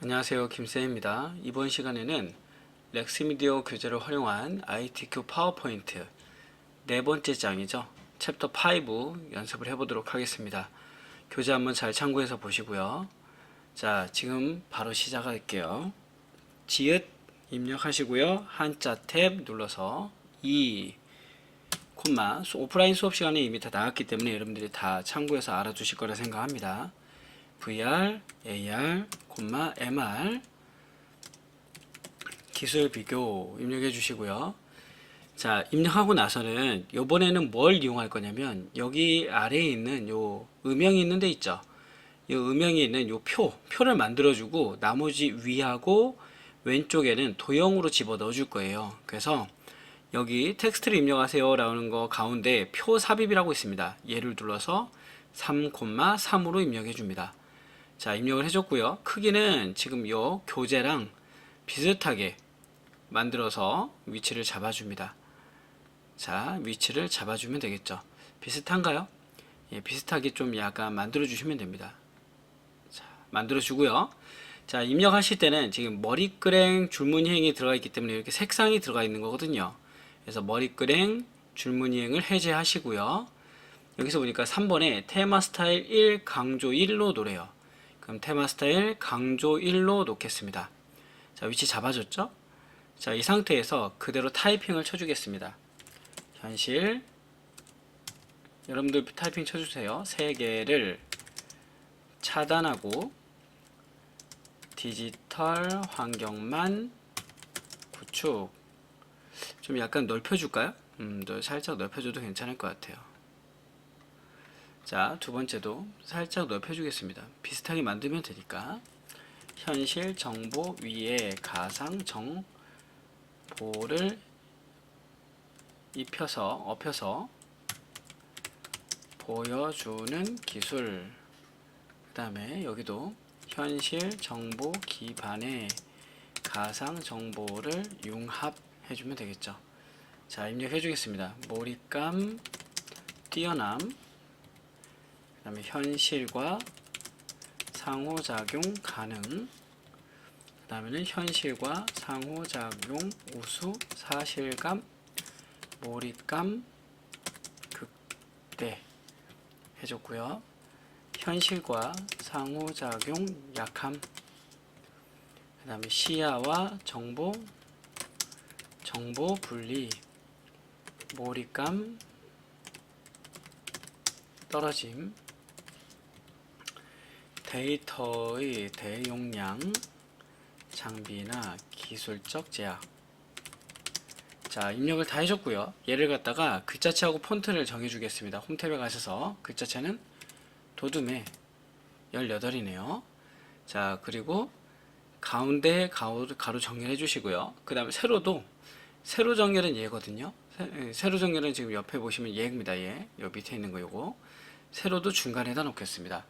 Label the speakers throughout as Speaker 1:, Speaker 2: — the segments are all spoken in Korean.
Speaker 1: 안녕하세요, 김쌤입니다. 이번 시간에는 렉스미디어 교재를 활용한 ITQ 파워포인트 네 번째 장이죠. 챕터 5 연습을 해보도록 하겠습니다. 교재 한번 잘 참고해서 보시고요. 자, 지금 바로 시작할게요. 지읒 입력하시고요. 한자 탭 눌러서 2, 콤마, 오프라인 수업 시간에 이미 다 나왔기 때문에 여러분들이 다 참고해서 알아두실 거라 생각합니다. VR, AR, MR 기술 비교 입력해 주시고요. 자, 입력하고 나서는 요번에는 뭘 이용할 거냐면 여기 아래에 있는 요 음영이 있는 데 있죠. 이 음영이 있는 요 표를 만들어 주고 나머지 위하고 왼쪽에는 도형으로 집어 넣어 줄 거예요. 그래서 여기 텍스트를 입력하세요 라는 거 가운데 표 삽입이라고 있습니다. 얘를 눌러서 3,3으로 입력해 줍니다. 자, 입력을 해줬고요. 크기는 지금 요 교재랑 비슷하게 만들어서 위치를 잡아줍니다. 자, 위치를 잡아주면 되겠죠. 비슷한가요? 예, 비슷하게 좀 약간 만들어주시면 됩니다. 자, 만들어주고요. 자, 입력하실 때는 지금 머리끄랭 줄무늬행이 들어가 있기 때문에 이렇게 색상이 들어가 있는 거거든요. 그래서 머리끄랭 줄무늬행을 해제하시고요. 여기서 보니까 3번에 테마 스타일 1 강조 1로 놓으래요. 그럼 테마 스타일 강조 1로 놓겠습니다. 자, 위치 잡아줬죠? 자, 이 상태에서 그대로 타이핑을 쳐주겠습니다. 현실 여러분들 타이핑 쳐주세요. 3개를 차단하고 디지털 환경만 구축. 좀 약간 넓혀줄까요? 또 살짝 넓혀줘도 괜찮을 것 같아요. 자, 두 번째도 살짝 넓혀주겠습니다. 비슷하게 만들면 되니까. 현실 정보 위에 가상 정보를 엎혀서 보여주는 기술. 그 다음에 여기도 현실 정보 기반의 가상 정보를 융합해주면 되겠죠. 자, 입력해주겠습니다. 몰입감 뛰어남. 그 다음에 현실과 상호작용 가능. 그 다음에는 현실과 상호작용 우수 사실감 몰입감 극대 해줬고요. 현실과 상호작용 약함. 그 다음에 시야와 정보 분리 몰입감 떨어짐. 데이터의 대용량 장비나 기술적 제약. 자, 입력을 다 해줬고요. 얘를 갖다가 글자체하고 폰트를 정해주겠습니다. 홈탭에 가셔서 글자체는 도둠에 18이네요. 자, 그리고 가운데 가로 정렬해 주시고요. 그 다음에 세로 정렬은 얘거든요. 세로 정렬은 지금 옆에 보시면 얘입니다. 얘. 요 밑에 있는 거 요거. 세로도 중간에다 놓겠습니다.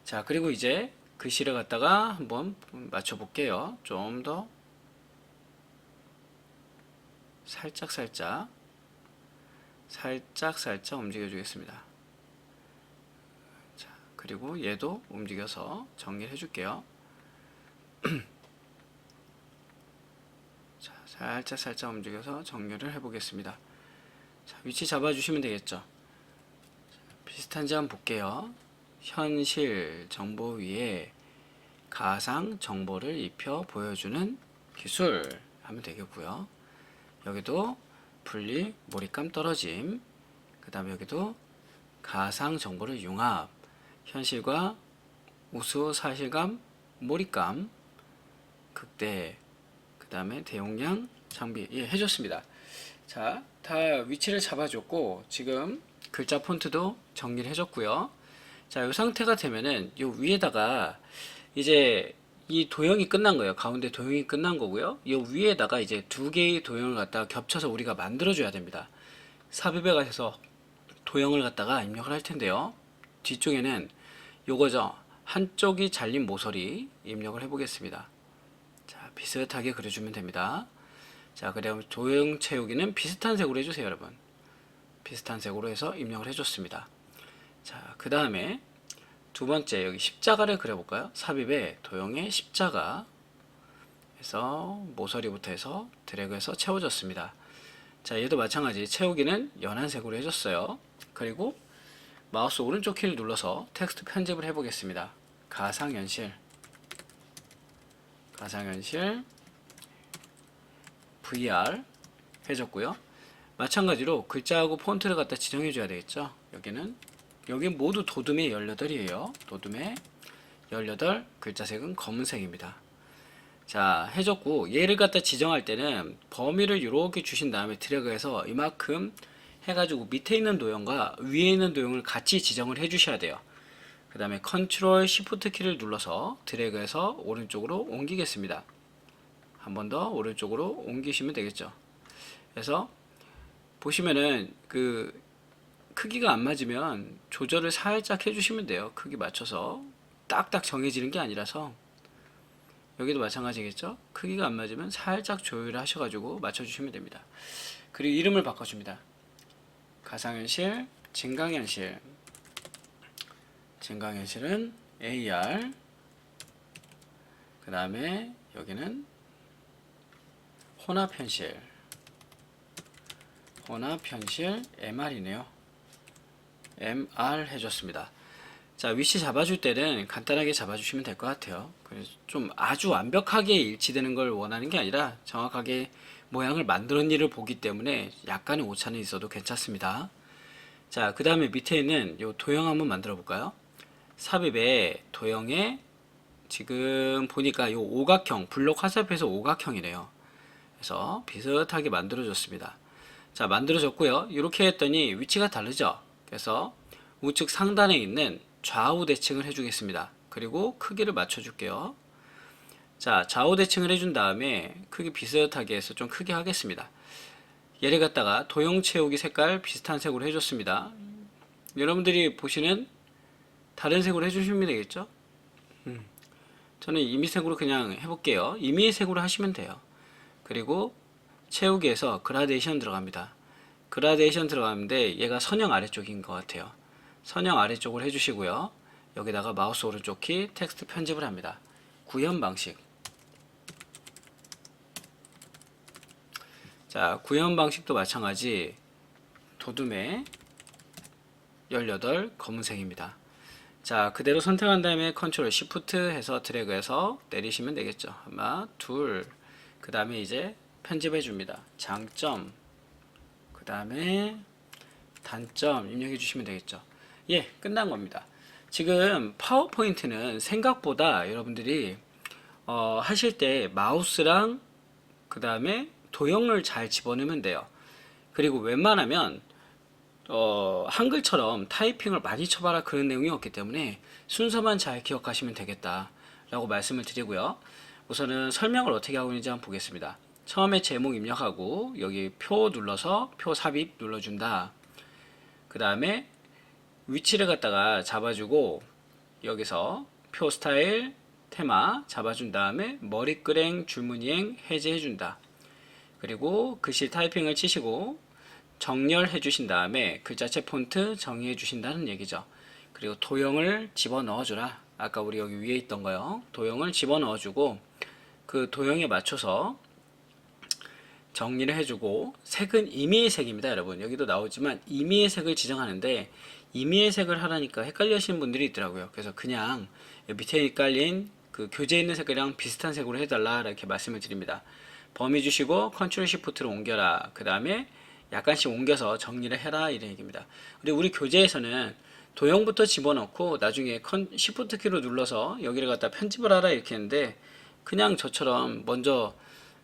Speaker 1: 자, 그리고 이제 글씨를 갖다가 한번 맞춰 볼게요. 좀 더 살짝 움직여 주겠습니다. 자, 그리고 얘도 움직여서 정리해 줄게요. 자, 살짝 움직여서 정렬을 해 보겠습니다. 자, 위치 잡아 주시면 되겠죠. 자, 비슷한지 한번 볼게요. 현실 정보 위에 가상 정보를 입혀 보여주는 기술 하면 되겠고요. 여기도 분리 몰입감 떨어짐. 그 다음에 여기도 가상 정보를 융합. 현실과 우수 사실감 몰입감 극대. 그 다음에 대용량 장비. 예, 해줬습니다. 자, 다 위치를 잡아줬고 지금 글자 폰트도 정리를 해줬고요. 자, 이 상태가 되면은 요 위에다가 이제 이 도형이 끝난 거예요. 가운데 도형이 끝난 거고요. 이 위에다가 이제 두 개의 도형을 갖다가 겹쳐서 우리가 만들어 줘야 됩니다. 삽입에 가셔서 도형을 갖다가 입력을 할 텐데요. 뒤쪽에는 요거죠. 한쪽이 잘린 모서리 입력을 해 보겠습니다. 자, 비슷하게 그려주면 됩니다. 자, 그다음 도형 채우기는 비슷한 색으로 해주세요, 여러분. 비슷한 색으로 해서 입력을 해줬습니다. 자, 그 다음에 두 번째 여기 십자가를 그려볼까요? 삽입에 도형의 십자가 그래서 모서리부터 해서 드래그해서 채워줬습니다. 자, 얘도 마찬가지 채우기는 연한색으로 해줬어요. 그리고 마우스 오른쪽 키를 눌러서 텍스트 편집을 해보겠습니다. 가상현실 VR 해줬고요. 마찬가지로 글자하고 폰트를 갖다 지정해 줘야 되겠죠. 여기 모두 도둠의 18이에요. 도둠의 18, 글자색은 검은색입니다. 자, 해줬고 얘를 갖다 지정할 때는 범위를 이렇게 주신 다음에 드래그해서 이만큼 해가지고 밑에 있는 도형과 위에 있는 도형을 같이 지정을 해 주셔야 돼요. 그 다음에 컨트롤 시프트 키를 눌러서 드래그해서 오른쪽으로 옮기겠습니다. 한 번 더 오른쪽으로 옮기시면 되겠죠. 그래서 보시면은 그 크기가 안 맞으면 조절을 살짝 해주시면 돼요. 크기 맞춰서 딱딱 정해지는 게 아니라서. 여기도 마찬가지겠죠. 크기가 안 맞으면 살짝 조율을 하셔가지고 맞춰주시면 됩니다. 그리고 이름을 바꿔줍니다. 가상현실, 증강현실은 AR, 그 다음에 여기는 혼합현실 MR이네요. MR 해줬습니다. 자, 위치 잡아줄 때는 간단하게 잡아주시면 될 것 같아요. 그래서 좀 아주 완벽하게 일치되는 걸 원하는 게 아니라 정확하게 모양을 만드는 일을 보기 때문에 약간의 오차는 있어도 괜찮습니다. 자, 그 다음에 밑에 있는 요 도형 한번 만들어 볼까요? 삽입에 도형에 지금 보니까 요 오각형, 블록 화살표에서 오각형이래요. 그래서 비슷하게 만들어줬습니다. 자, 만들어졌고요. 이렇게 했더니 위치가 다르죠. 그래서 우측 상단에 있는 좌우 대칭을 해주겠습니다. 그리고 크기를 맞춰줄게요. 자, 좌우 대칭을 해준 다음에 크기 비슷하게 해서 좀 크게 하겠습니다. 얘를 갖다가 도형 채우기 색깔 비슷한 색으로 해줬습니다. 여러분들이 보시는 다른 색으로 해주시면 되겠죠? 저는 임의색으로 그냥 해볼게요. 임의색으로 하시면 돼요. 그리고 채우기에서 그라데이션 들어갑니다. 그라데이션 들어가는데 얘가 선형 아래쪽인 것 같아요. 선형 아래쪽을 해주시고요. 여기다가 마우스 오른쪽 키 텍스트 편집을 합니다. 구현 방식. 자, 구현 방식도 마찬가지 도둠의 18 검은색입니다. 자, 그대로 선택한 다음에 컨트롤 시프트 해서 드래그해서 내리시면 되겠죠. 하나, 둘, 그 다음에 이제 편집해 줍니다. 장점, 그 다음에 단점 입력해 주시면 되겠죠. 예, 끝난 겁니다. 지금 파워포인트는 생각보다 여러분들이 하실 때 마우스랑 그 다음에 도형을 잘 집어넣으면 돼요. 그리고 웬만하면 한글처럼 타이핑을 많이 쳐봐라 그런 내용이 없기 때문에 순서만 잘 기억하시면 되겠다 라고 말씀을 드리고요. 우선은 설명을 어떻게 하고 있는지 한번 보겠습니다. 처음에 제목 입력하고 여기 표 눌러서 표 삽입 눌러준다. 그 다음에 위치를 갖다가 잡아주고 여기서 표 스타일 테마 잡아준 다음에 머리끄랭 줄무늬행 해제해준다. 그리고 글씨 타이핑을 치시고 정렬해 주신 다음에 글자체 폰트 정의해 주신다는 얘기죠. 그리고 도형을 집어넣어 주라. 아까 우리 여기 위에 있던 거요. 도형을 집어넣어 주고 그 도형에 맞춰서 정리를 해주고 색은 임의의 색입니다. 여러분 여기도 나오지만 임의의 색을 지정하는데 임의의 색을 하라니까 헷갈려 하시는 분들이 있더라고요. 그래서 그냥 밑에 깔린 그 교재에 있는 색깔이랑 비슷한 색으로 해달라 이렇게 말씀을 드립니다. 범위 주시고 컨트롤 시프트로 옮겨라. 그 다음에 약간씩 옮겨서 정리를 해라 이런 얘기입니다. 그리고 우리 교재에서는 도형부터 집어넣고 나중에 시프트 키로 눌러서 여기를 갖다 편집을 하라 이렇게 했는데 그냥 저처럼 먼저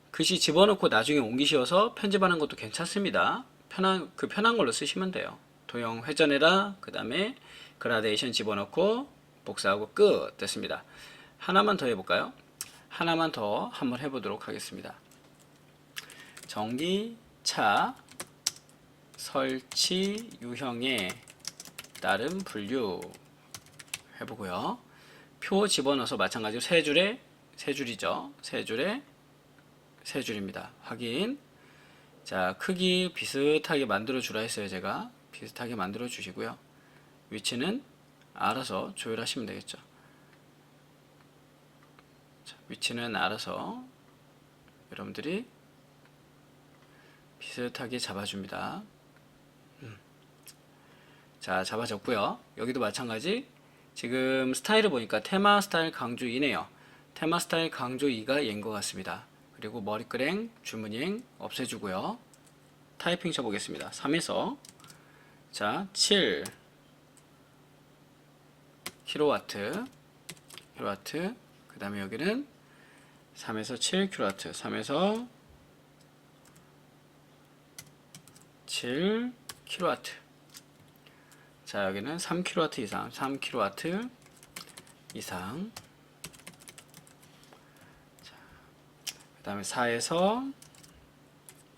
Speaker 1: 글씨 집어넣고 나중에 옮기셔서 편집하는 것도 괜찮습니다. 편한 걸로 쓰시면 돼요. 도형 회전해라. 그 다음에 그라데이션 집어넣고 복사하고 끝 됐습니다. 하나만 더 해볼까요? 하나만 더 한번 해보도록 하겠습니다. 전기차 설치 유형에 따른 분류 해보고요. 표 집어넣어서 마찬가지로 세 줄이죠. 세 줄입니다. 확인. 자, 크기 비슷하게 만들어 주라 했어요. 제가 비슷하게 만들어 주시고요. 위치는 알아서 조율하시면 되겠죠. 자, 위치는 알아서 여러분들이 비슷하게 잡아줍니다. 자, 잡아줬고요. 여기도 마찬가지. 지금 스타일을 보니까 테마 스타일 강조 2네요. 테마 스타일 강조 2가 얘인 것 같습니다. 그리고 머리끄랭, 줄무늬 없애주고요. 타이핑 쳐보겠습니다. 3에서 자, 7 킬로와트 그 다음에 여기는 3에서 7 킬로와트 3에서 7 킬로와트. 자, 여기는 3 킬로와트 이상 3 킬로와트 이상. 그 다음에 4에서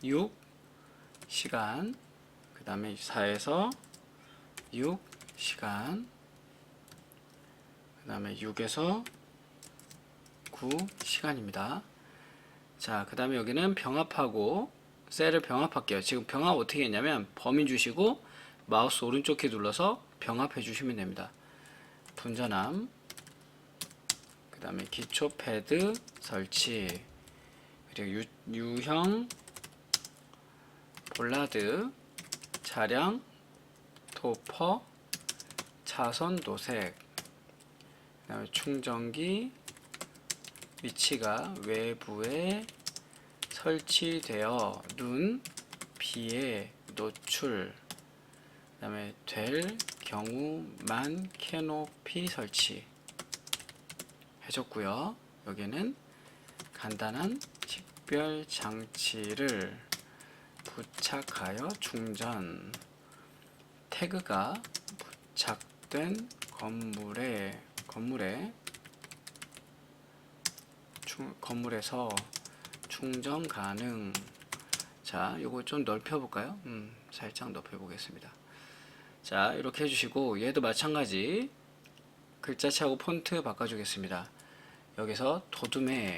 Speaker 1: 6 시간, 그 다음에 4에서 6 시간, 그 다음에 6에서 9 시간입니다. 자, 그 다음에 여기는 병합하고 셀을 병합할게요. 지금 병합 어떻게 했냐면 범위 주시고 마우스 오른쪽 키 눌러서 병합해 주시면 됩니다. 분전함, 그 다음에 기초 패드 설치, 그리고 유형 볼라드, 차량 토퍼, 차선 도색, 그 다음에 충전기 위치가 외부에 설치되어 눈, 비에 노출, 그 다음에 될 경우만 캐노피 설치 해줬고요. 여기는 간단한 식별 장치를 부착하여 충전, 태그가 부착된 건물에서 충전 가능. 자, 요거 좀 넓혀 볼까요? 살짝 넓혀 보겠습니다. 자, 이렇게 해주시고 얘도 마찬가지 글자체하고 폰트 바꿔주겠습니다. 여기서 도둠에,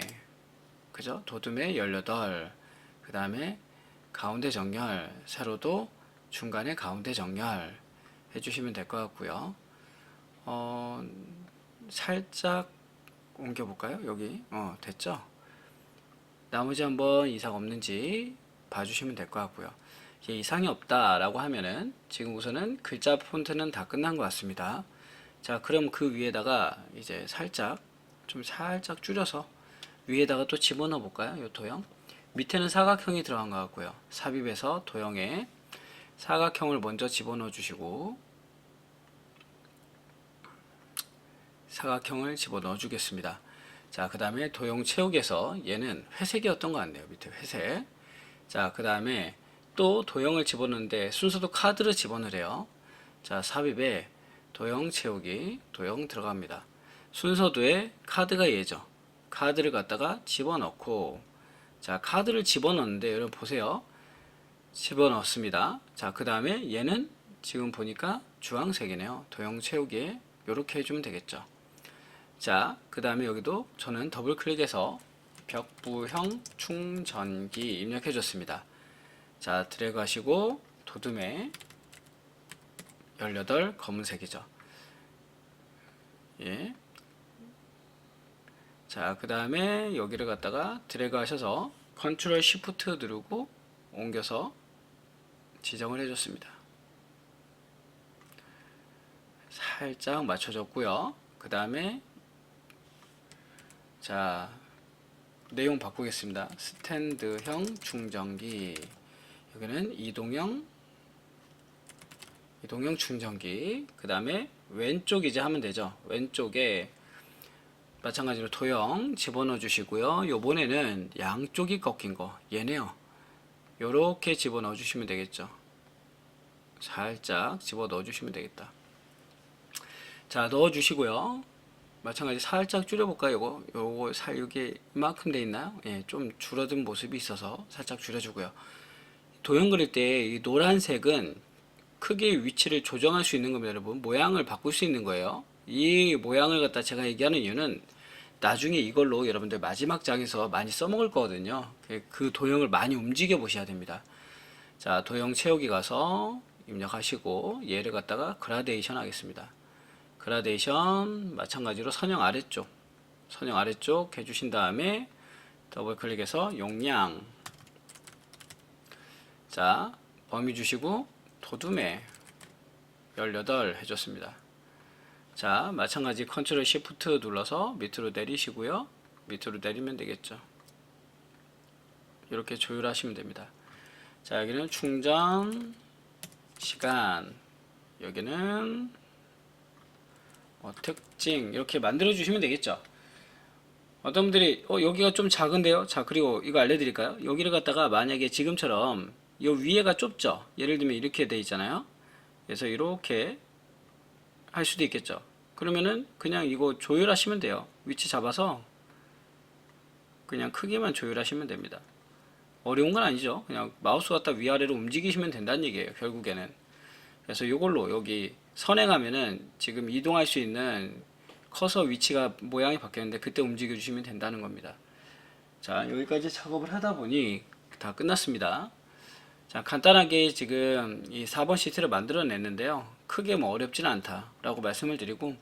Speaker 1: 그죠? 도둠에 18, 그 다음에 가운데 정렬, 세로도 중간에 가운데 정렬 해주시면 될 것 같고요. 살짝 옮겨볼까요? 여기 됐죠? 나머지 한번 이상 없는지 봐주시면 될 것 같고요. 이상이 없다 라고 하면은 지금 우선은 글자 폰트는 다 끝난 것 같습니다. 자, 그럼 그 위에다가 이제 살짝 줄여서 위에다가 또 집어넣어 볼까요? 요 도형 밑에는 사각형이 들어간 것 같고요. 삽입해서 도형에 사각형을 먼저 집어넣어 주시고 사각형을 집어넣어 주겠습니다. 자, 그 다음에 도형 채우기에서 얘는 회색이었던 것 같네요. 밑에 회색. 자, 그 다음에 또 도형을 집어넣는데 순서도 카드를 집어넣으래요. 자, 삽입에 도형 채우기, 도형 들어갑니다. 순서도에 카드가 얘죠. 카드를 갖다가 집어넣고, 자, 카드를 집어넣는데 여러분 보세요. 집어넣습니다. 자, 그 다음에 얘는 지금 보니까 주황색이네요. 도형 채우기에 이렇게 해주면 되겠죠. 자, 그 다음에 여기도 저는 더블 클릭해서 벽부형 충전기 입력해 줬습니다. 자, 드래그 하시고 도둠에 18 검은색이죠. 예. 자, 그 다음에 여기를 갖다가 드래그 하셔서 컨트롤 시프트 누르고 옮겨서 지정을 해줬습니다. 살짝 맞춰줬고요. 그 다음에 자, 내용 바꾸겠습니다. 스탠드형 충전기, 여기는 이동형 충전기. 그 다음에 왼쪽 이제 하면 되죠. 왼쪽에 마찬가지로 도형 집어넣어 주시고요. 요번에는 양쪽이 꺾인 거 얘네요. 요렇게 집어넣어 주시면 되겠죠. 살짝 집어넣어 주시면 되겠다. 자, 넣어 주시고요. 마찬가지 살짝 줄여볼까요? 요거 이게 이만큼 돼 있나요? 예, 좀 줄어든 모습이 있어서 살짝 줄여주고요. 도형 그릴 때 이 노란색은 크기 위치를 조정할 수 있는 겁니다, 여러분. 모양을 바꿀 수 있는 거예요. 이 모양을 갖다 제가 얘기하는 이유는 나중에 이걸로 여러분들 마지막 장에서 많이 써먹을 거거든요. 그 도형을 많이 움직여 보셔야 됩니다. 자, 도형 채우기 가서 입력하시고 얘를 갖다가 그라데이션 하겠습니다. 그라데이션 마찬가지로 선형 아래쪽 해주신 다음에 더블 클릭해서 용량. 자, 범위 주시고 도둠에 18 해줬습니다. 자, 마찬가지 컨트롤 시프트 눌러서 밑으로 내리시고요. 밑으로 내리면 되겠죠. 이렇게 조율하시면 됩니다. 자, 여기는 충전 시간, 여기는 특징 이렇게 만들어 주시면 되겠죠. 어떤 분들이 여기가 좀 작은데요. 자, 그리고 이거 알려드릴까요? 여기를 갖다가 만약에 지금처럼 이 위에가 좁죠. 예를 들면 이렇게 돼 있잖아요. 그래서 이렇게 할 수도 있겠죠. 그러면은 그냥 이거 조율하시면 돼요. 위치 잡아서 그냥 크기만 조율하시면 됩니다. 어려운 건 아니죠. 그냥 마우스 갖다 위아래로 움직이시면 된다는 얘기예요, 결국에는. 그래서 이걸로 여기 선에 가면은 지금 이동할 수 있는 커서 위치가 모양이 바뀌었는데 그때 움직여 주시면 된다는 겁니다. 자, 여기까지 작업을 하다 보니 다 끝났습니다. 자, 간단하게 지금 이 4번 시트를 만들어 냈는데요. 크게 뭐 어렵지는 않다라고 말씀을 드리고,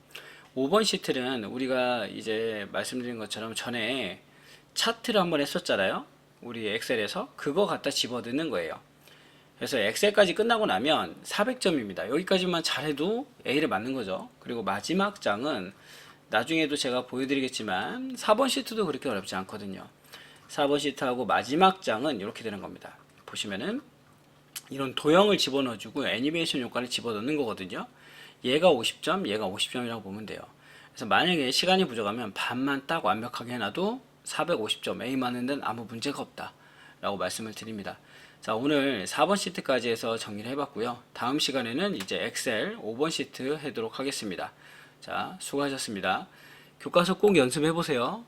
Speaker 1: 5번 시트는 우리가 이제 말씀드린 것처럼 전에 차트를 한번 했었잖아요. 우리 엑셀에서 그거 갖다 집어넣는 거예요. 그래서 엑셀까지 끝나고 나면 400점입니다. 여기까지만 잘해도 A를 맞는 거죠. 그리고 마지막 장은 나중에도 제가 보여드리겠지만 4번 시트도 그렇게 어렵지 않거든요. 4번 시트하고 마지막 장은 이렇게 되는 겁니다. 보시면은 이런 도형을 집어넣어주고 애니메이션 효과를 집어넣는 거거든요. 얘가 50점, 얘가 50점이라고 보면 돼요. 그래서 만약에 시간이 부족하면 반만 딱 완벽하게 해놔도 450점 A 맞는 데는 아무 문제가 없다 라고 말씀을 드립니다. 자, 오늘 4번 시트까지 해서 정리를 해봤고요. 다음 시간에는 이제 엑셀 5번 시트 하도록 하겠습니다. 자, 수고하셨습니다. 교과서 꼭 연습해 보세요.